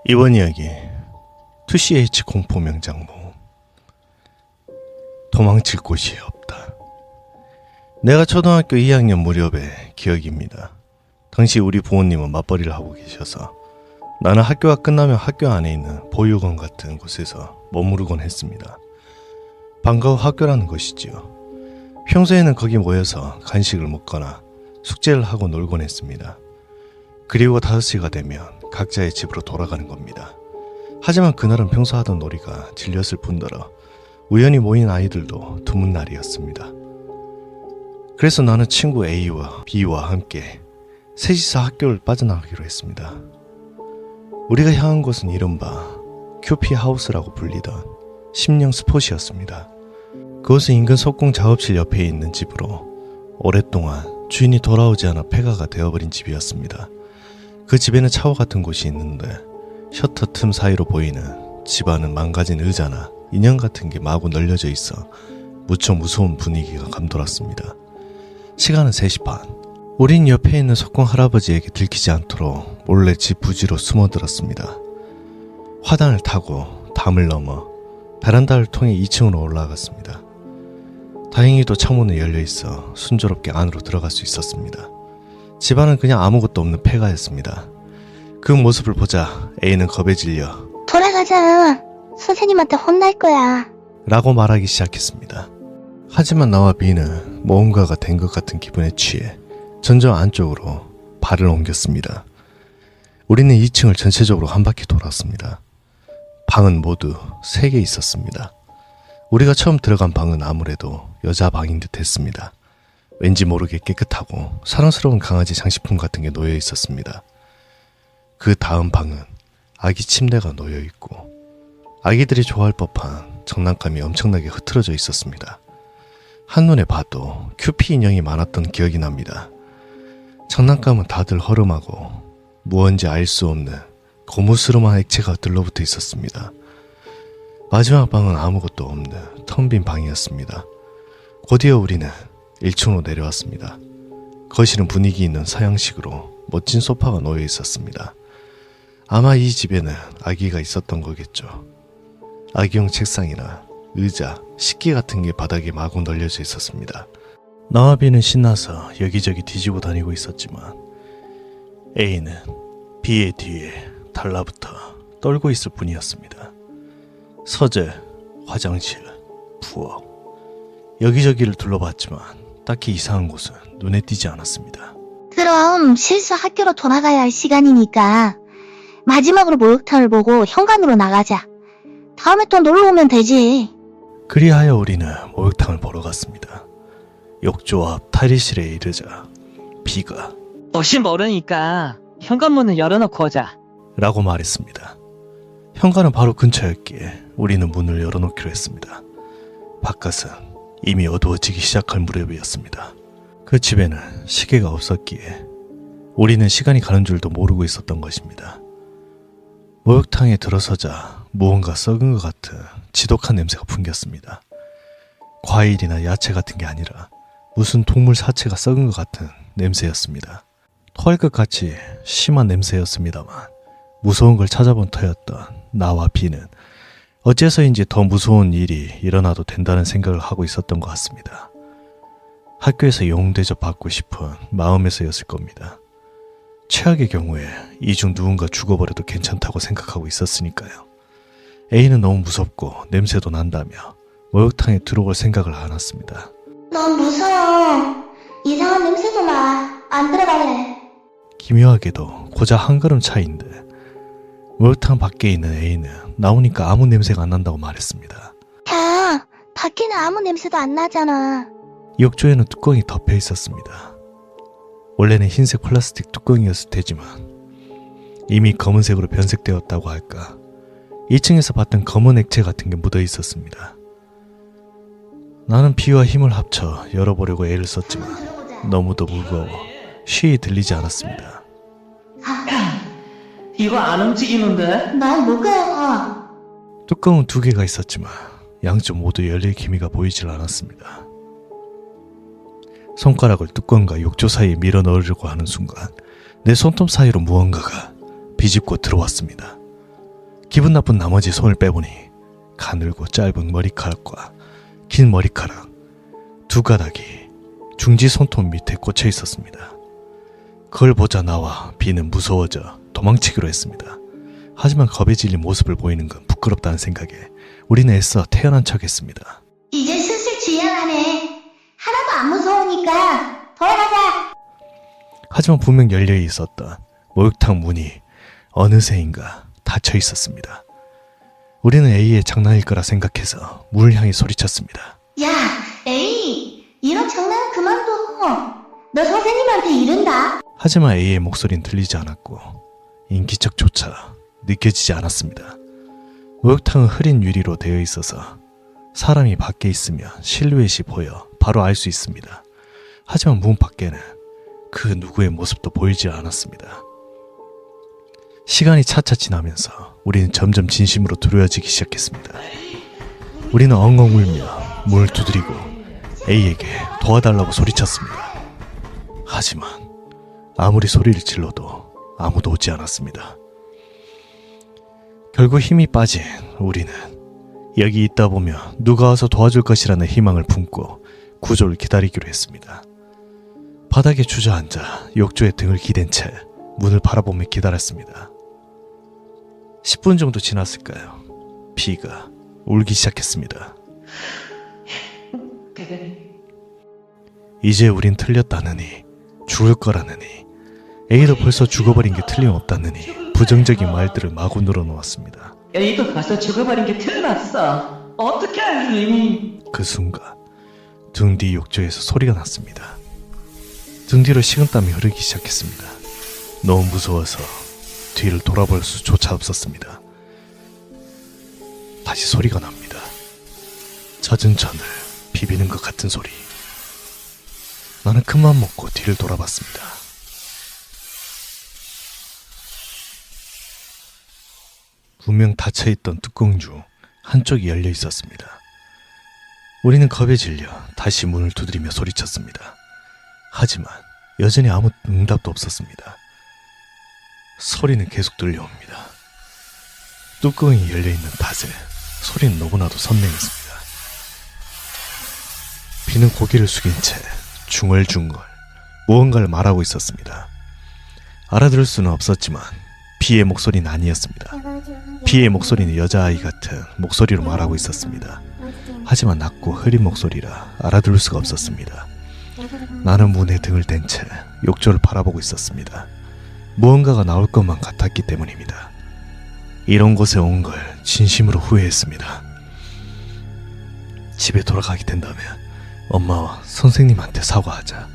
이번 이야기 2CH 공포 명장모. 도망칠 곳이 없다. 내가 초등학교 2학년 무렵의 기억입니다. 당시 우리 부모님은 맞벌이를 하고 계셔서 나는 학교가 끝나면 학교 안에 있는 보육원 같은 곳에서 머무르곤 했습니다. 방과 후 학교라는 것이지요. 평소에는 거기 모여서 간식을 먹거나 숙제를 하고 놀곤 했습니다. 그리고 5시가 되면 각자의 집으로 돌아가는 겁니다. 하지만 그날은 평소 하던 놀이가 질렸을 뿐더러 우연히 모인 아이들도 드문 날이었습니다. 그래서 나는 친구 A와 B와 함께 셋이서 학교를 빠져나가기로 했습니다. 우리가 향한 곳은 이른바 큐피하우스라고 불리던 심령 스폿이었습니다. 그곳은 인근 석공 작업실 옆에 있는 집으로 오랫동안 주인이 돌아오지 않아 폐가가 되어버린 집이었습니다. 그 집에는 샤워 같은 곳이 있는데 셔터 틈 사이로 보이는 집안은 망가진 의자나 인형 같은 게 마구 널려져 있어 무척 무서운 분위기가 감돌았습니다. 시간은 3시 반. 우린 옆에 있는 석공 할아버지에게 들키지 않도록 몰래 집 부지로 숨어들었습니다. 화단을 타고 담을 넘어 베란다를 통해 2층으로 올라갔습니다. 다행히도 창문은 열려있어 순조롭게 안으로 들어갈 수 있었습니다. 집안은 그냥 아무것도 없는 폐가였습니다. 그 모습을 보자 A는 겁에 질려 돌아가자. 선생님한테 혼날 거야. 라고 말하기 시작했습니다. 하지만 나와 B는 뭔가가 된 것 같은 기분에 취해 전전 안쪽으로 발을 옮겼습니다. 우리는 2층을 전체적으로 한 바퀴 돌았습니다. 방은 모두 3개 있었습니다. 우리가 처음 들어간 방은 아무래도 여자 방인 듯 했습니다. 왠지 모르게 깨끗하고 사랑스러운 강아지 장식품 같은 게 놓여 있었습니다. 그 다음 방은 아기 침대가 놓여 있고 아기들이 좋아할 법한 장난감이 엄청나게 흐트러져 있었습니다. 한눈에 봐도 큐피 인형이 많았던 기억이 납니다. 장난감은 다들 허름하고 무언지 알 수 없는 고무스름한 액체가 들러붙어 있었습니다. 마지막 방은 아무것도 없는 텅 빈 방이었습니다. 곧이어 우리는 1층으로 내려왔습니다. 거실은 분위기 있는 서양식으로 멋진 소파가 놓여 있었습니다. 아마 이 집에는 아기가 있었던 거겠죠. 아기용 책상이나 의자, 식기 같은 게 바닥에 마구 널려져 있었습니다. 나와 B는 신나서 여기저기 뒤지고 다니고 있었지만 A는 B의 뒤에 달라붙어 떨고 있을 뿐이었습니다. 서재, 화장실, 부엌 여기저기를 둘러봤지만 딱히 이상한 곳은 눈에 띄지 않았습니다. 그럼 실수 학교로 돌아가야 할 시간이니까 마지막으로 목욕탕을 보고 현관으로 나가자. 다음에 또 놀러 오면 되지. 그리하여 우리는 목욕탕을 보러 갔습니다. 욕조 앞 탈의실에 이르자 B가 혹시 모르니까 현관문을 열어놓고 오자. 라고 말했습니다. 현관은 바로 근처였기에 우리는 문을 열어놓기로 했습니다. 바깥은 이미 어두워지기 시작할 무렵이었습니다. 그 집에는 시계가 없었기에 우리는 시간이 가는 줄도 모르고 있었던 것입니다. 목욕탕에 들어서자 무언가 썩은 것 같은 지독한 냄새가 풍겼습니다. 과일이나 야채 같은 게 아니라 무슨 동물 사체가 썩은 것 같은 냄새였습니다. 토할 것 같이 심한 냄새였습니다만 무서운 걸 찾아본 터였던 나와 B는 어째서인지 더 무서운 일이 일어나도 된다는 생각을 하고 있었던 것 같습니다. 학교에서 영웅대접 받고 싶은 마음에서였을 겁니다. 최악의 경우에 이 중 누군가 죽어버려도 괜찮다고 생각하고 있었으니까요. A는 너무 무섭고 냄새도 난다며 목욕탕에 들어올 생각을 안 했습니다. 넌 무서워. 이상한 냄새도 나. 안 들어갈래. 기묘하게도 고작 한 걸음 차이인데 목욕탕 밖에 있는 A는 나오니까 아무 냄새가 안 난다고 말했습니다. 야, 밖에는 아무 냄새도 안 나잖아. 욕조에는 뚜껑이 덮여 있었습니다. 원래는 흰색 플라스틱 뚜껑이었을 테지만 이미 검은색으로 변색되었다고 할까 2층에서 봤던 검은 액체 같은 게 묻어 있었습니다. 나는 B와 힘을 합쳐 열어보려고 애를 썼지만 너무도 무거워 쉬이 들리지 않았습니다. 이거 안 움직이는데? 난 뭐가? 뚜껑은 2개가 있었지만 양쪽 모두 열릴 기미가 보이질 않았습니다. 손가락을 뚜껑과 욕조 사이에 밀어 넣으려고 하는 순간 내 손톱 사이로 무언가가 비집고 들어왔습니다. 기분 나쁜 나머지 손을 빼보니 가늘고 짧은 머리카락과 긴 머리카락 두 가닥이 중지 손톱 밑에 꽂혀 있었습니다. 그걸 보자 나와 비는 무서워져 도망치기로 했습니다. 하지만 겁에 질린 모습을 보이는 건 부끄럽다는 생각에 우리는 애써 태연한 척했습니다. 이제 슬슬 지나가네. 하나도 안 무서우니까 돌아가자. 하지만 분명 열려 있었던 목욕탕 문이 어느새인가 닫혀 있었습니다. 우리는 A의 장난일 거라 생각해서 문을 향해 소리쳤습니다. 야, 에이, 이런 장난은 그만둬. 너 선생님한테 이른다. 하지만 A의 목소리는 들리지 않았고 인기척조차 느껴지지 않았습니다. 목욕탕은 흐린 유리로 되어 있어서 사람이 밖에 있으면 실루엣이 보여 바로 알 수 있습니다. 하지만 문 밖에는 그 누구의 모습도 보이지 않았습니다. 시간이 차차 지나면서 우리는 점점 진심으로 두려워지기 시작했습니다. 우리는 엉엉 울며 문을 두드리고 A에게 도와달라고 소리쳤습니다. 하지만 아무리 소리를 질러도 아무도 오지 않았습니다. 결국 힘이 빠진 우리는 여기 있다 보면 누가 와서 도와줄 것이라는 희망을 품고 구조를 기다리기로 했습니다. 바닥에 주저앉아 욕조에 등을 기댄 채 문을 바라보며 기다렸습니다. 10분 정도 지났을까요? B가 울기 시작했습니다. 이제 우린 틀렸다느니 죽을 거라느니 A도 벌써 죽어버린 게 틀림없다느니 부정적인 말들을 마구 늘어놓았습니다. A도 벌써 죽어버린 게 틀렸어. 어떻게 알니? 그 순간 등 뒤 욕조에서 소리가 났습니다. 등 뒤로 식은땀이 흐르기 시작했습니다. 너무 무서워서 뒤를 돌아볼 수조차 없었습니다. 다시 소리가 납니다. 젖은 천을 비비는 것 같은 소리. 나는 큰맘 먹고 뒤를 돌아봤습니다. 분명 닫혀있던 뚜껑 중 한쪽이 열려 있었습니다. 우리는 겁에 질려 다시 문을 두드리며 소리쳤습니다. 하지만 여전히 아무 응답도 없었습니다. 소리는 계속 들려옵니다. 뚜껑이 열려있는 탓에 소리는 너무나도 선명했습니다. 비는 고개를 숙인 채 중얼중얼 무언가를 말하고 있었습니다. 알아들을 수는 없었지만 B의 목소리는 아니었습니다. B의 목소리는 여자아이 같은 목소리로 말하고 있었습니다. 하지만 낮고 흐린 목소리라 알아들을 수가 없었습니다. 나는 문에 등을 댄 채 욕조를 바라보고 있었습니다. 무언가가 나올 것만 같았기 때문입니다. 이런 곳에 온 걸 진심으로 후회했습니다. 집에 돌아가게 된다면 엄마와 선생님한테 사과하자.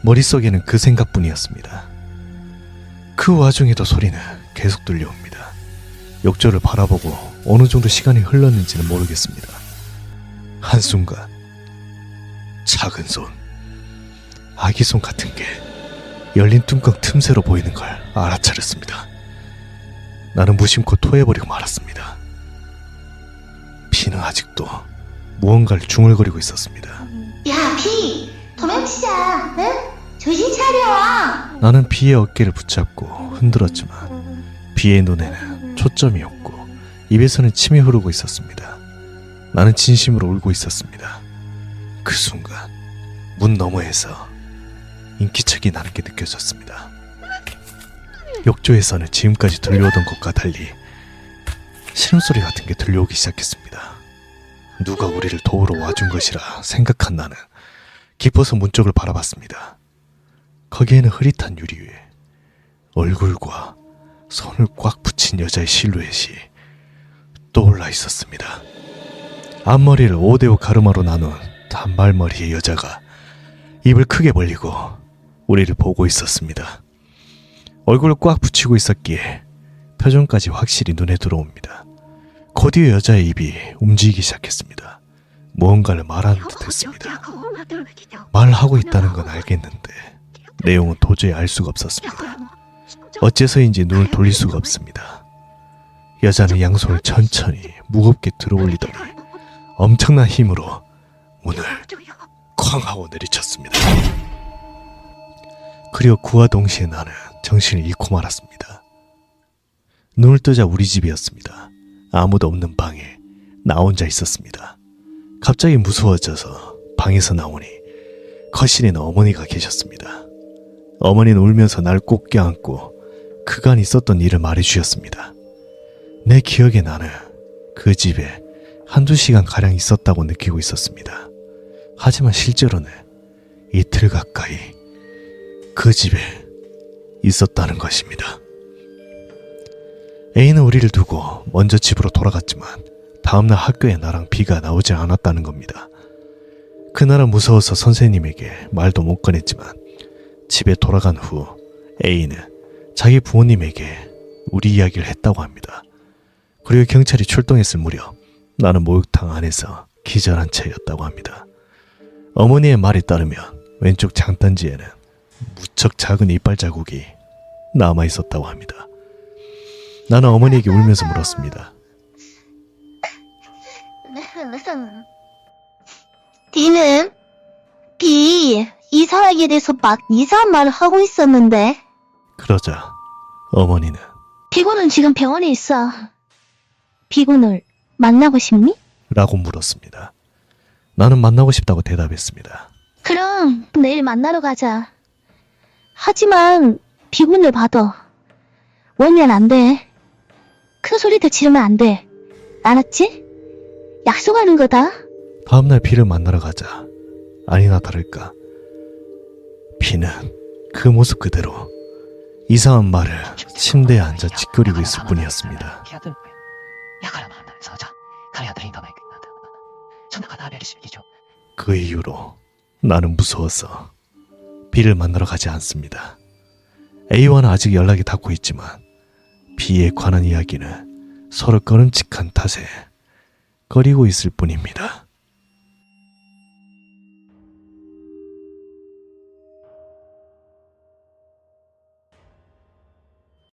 머릿속에는 그 생각뿐이었습니다. 그 와중에도 소리는 계속 들려옵니다. 욕조를 바라보고 어느 정도 시간이 흘렀는지는 모르겠습니다. 한순간 작은 손, 아기 손 같은 게 열린 뚜껑 틈새로 보이는 걸 알아차렸습니다. 나는 무심코 토해버리고 말았습니다. B는 아직도 무언가를 중얼거리고 있었습니다. 야, 비, 도망치자. 응? 정신 차려. 나는 B의 어깨를 붙잡고 흔들었지만 B의 눈에는 초점이 없고 입에서는 침이 흐르고 있었습니다. 나는 진심으로 울고 있었습니다. 그 순간 문 너머에서 인기척이 나는 게 느껴졌습니다. 욕조에서는 지금까지 들려오던 것과 달리 신음소리 같은 게 들려오기 시작했습니다. 누가 우리를 도우러 와준 것이라 생각한 나는 기뻐서 문 쪽을 바라봤습니다. 거기에는 흐릿한 유리 위에 얼굴과 손을 꽉 붙인 여자의 실루엣이 떠올라 있었습니다. 앞머리를 5대5 가르마로 나눈 단발머리의 여자가 입을 크게 벌리고 우리를 보고 있었습니다. 얼굴을 꽉 붙이고 있었기에 표정까지 확실히 눈에 들어옵니다. 곧이어 여자의 입이 움직이기 시작했습니다. 무언가를 말하는 듯 했습니다. 말하고 있다는 건 알겠는데 내용은 도저히 알 수가 없었습니다. 어째서인지 눈을 돌릴 수가 없습니다. 여자는 양손을 천천히 무겁게 들어올리더니 엄청난 힘으로 문을 쾅 하고 내리쳤습니다. 그리고 그와 동시에 나는 정신을 잃고 말았습니다. 눈을 뜨자 우리 집이었습니다. 아무도 없는 방에 나 혼자 있었습니다. 갑자기 무서워져서 방에서 나오니 거실에는 어머니가 계셨습니다. 어머니는 울면서 날 꼭 껴안고 그간 있었던 일을 말해주셨습니다. 내 기억에 나는 그 집에 한두 시간가량 있었다고 느끼고 있었습니다. 하지만 실제로는 이틀 가까이 그 집에 있었다는 것입니다. A는 우리를 두고 먼저 집으로 돌아갔지만 다음날 학교에 나랑 B가 나오지 않았다는 겁니다. 그날은 무서워서 선생님에게 말도 못 꺼냈지만 집에 돌아간 후 A는 자기 부모님에게 우리 이야기를 했다고 합니다. 그리고 경찰이 출동했을 무렵 나는 목욕탕 안에서 기절한 채였다고 합니다. 어머니의 말에 따르면 왼쪽 장단지에는 무척 작은 이빨 자국이 남아 있었다고 합니다. 나는 어머니에게 울면서 물었습니다. D는? B, 이사하게 돼서 막 이상한 말을 하고 있었는데. 그러자 어머니는 비구는 지금 병원에 있어. 비구를 만나고 싶니? 라고 물었습니다. 나는 만나고 싶다고 대답했습니다. 그럼 내일 만나러 가자. 하지만 비군을 받아. 울면 안 돼. 큰 소리도 지르면 안 돼. 알았지? 약속하는 거다. 다음날 B를 만나러 가자. 아니나 다를까 B는 그 모습 그대로 이상한 말을 침대에 앉아 짓거리고 있을 뿐이었습니다. 그 이후로 나는 무서워서 B를 만나러 가지 않습니다. A와는 아직 연락이 닿고 있지만 B에 관한 이야기는 서로 꺼름칙한 탓에 거리고 있을 뿐입니다.